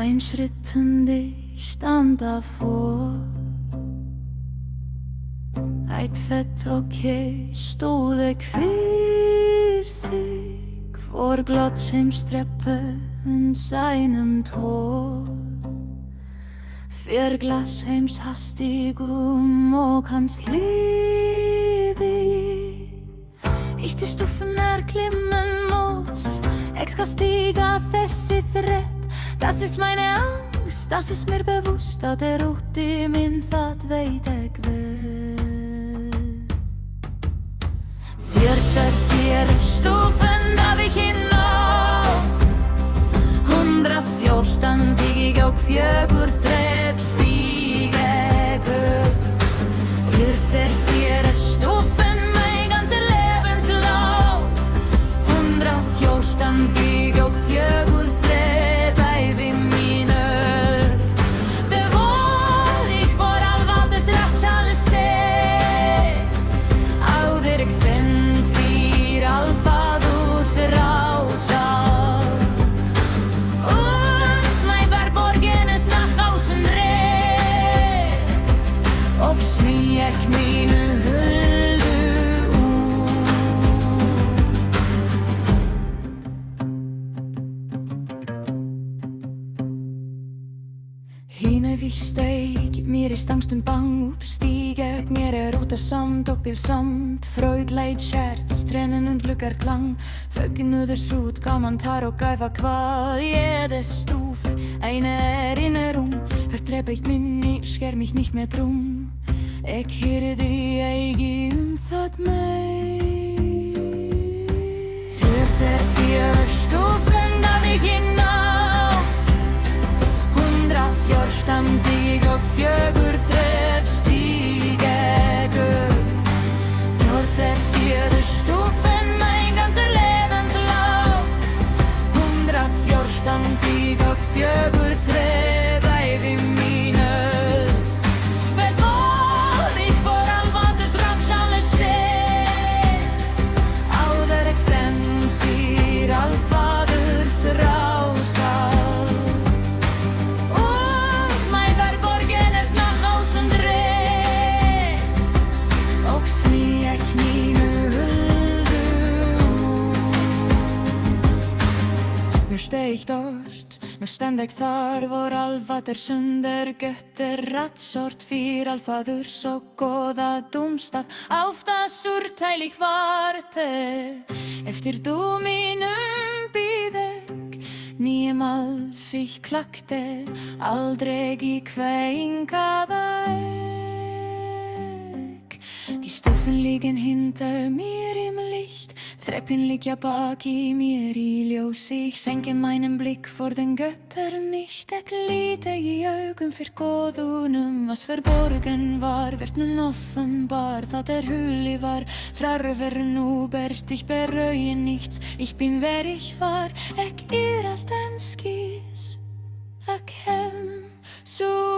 Ein Schritt und ich stand davor. Eitt fett og stod jeg fyrir sig, hvor glottsheimstreppen seinum tår. Fyr glass heims hastigum og hans liði. Ítti stuffen klimmen muss, jeg skal stiga þessi þrepp. Das ist meine Angst, das ist mir bewusst, at ute i min, það veit jeg vel. 44 stufen darf ich hinauf, 114 stig jeg og 4 þrepp stig jeg upp. 44 stufen mein ganzer Lebenslauf, 114 stig jeg og 4 Við steig, mér stangstund bang upp stig jeg, mér ute samt og bilsamt. Fröjdleit kärts, tränen und gluggar klang. Fögnuðurs út, gaman tar og gæfa hvað jede Stufe eine Erinnerung. Vertreib minni, sker mich nicht mehr drum. Jeg höre die eigi það mig. 44 Stufen darf ich hinauf, 114 stig og 4 þrepp stig jeg upp. 44 stufen mein ganzer Lebenslauf, 114 stig og 4 þrepp i mine. Vel var ich vor all Vatters rafschalle steg, áður jeg stend fyr all Faders rásal. Nu steg ich dort, nu stend jeg þar, hvor all Vatters under götter rattsort fyr all Faders og góða domstaf. Auf das Urteil ich warte, eftir dóminum bíð ég. Niemals ich klagte, aldrig í kveingada ég. Die Stufen liegen hinter mir im Licht, Treppen liggja bak i mér í ljós. Ich senke meinen Blick vor den Göttern nicht. Jeg líte í augum fyr góðunum. Was verborgen var, wird nun offenbar. Það hulig var, frarver nu bert. Ich bereue nichts, ich bin wer ich war. Jeg irast en skis, jeg hem, så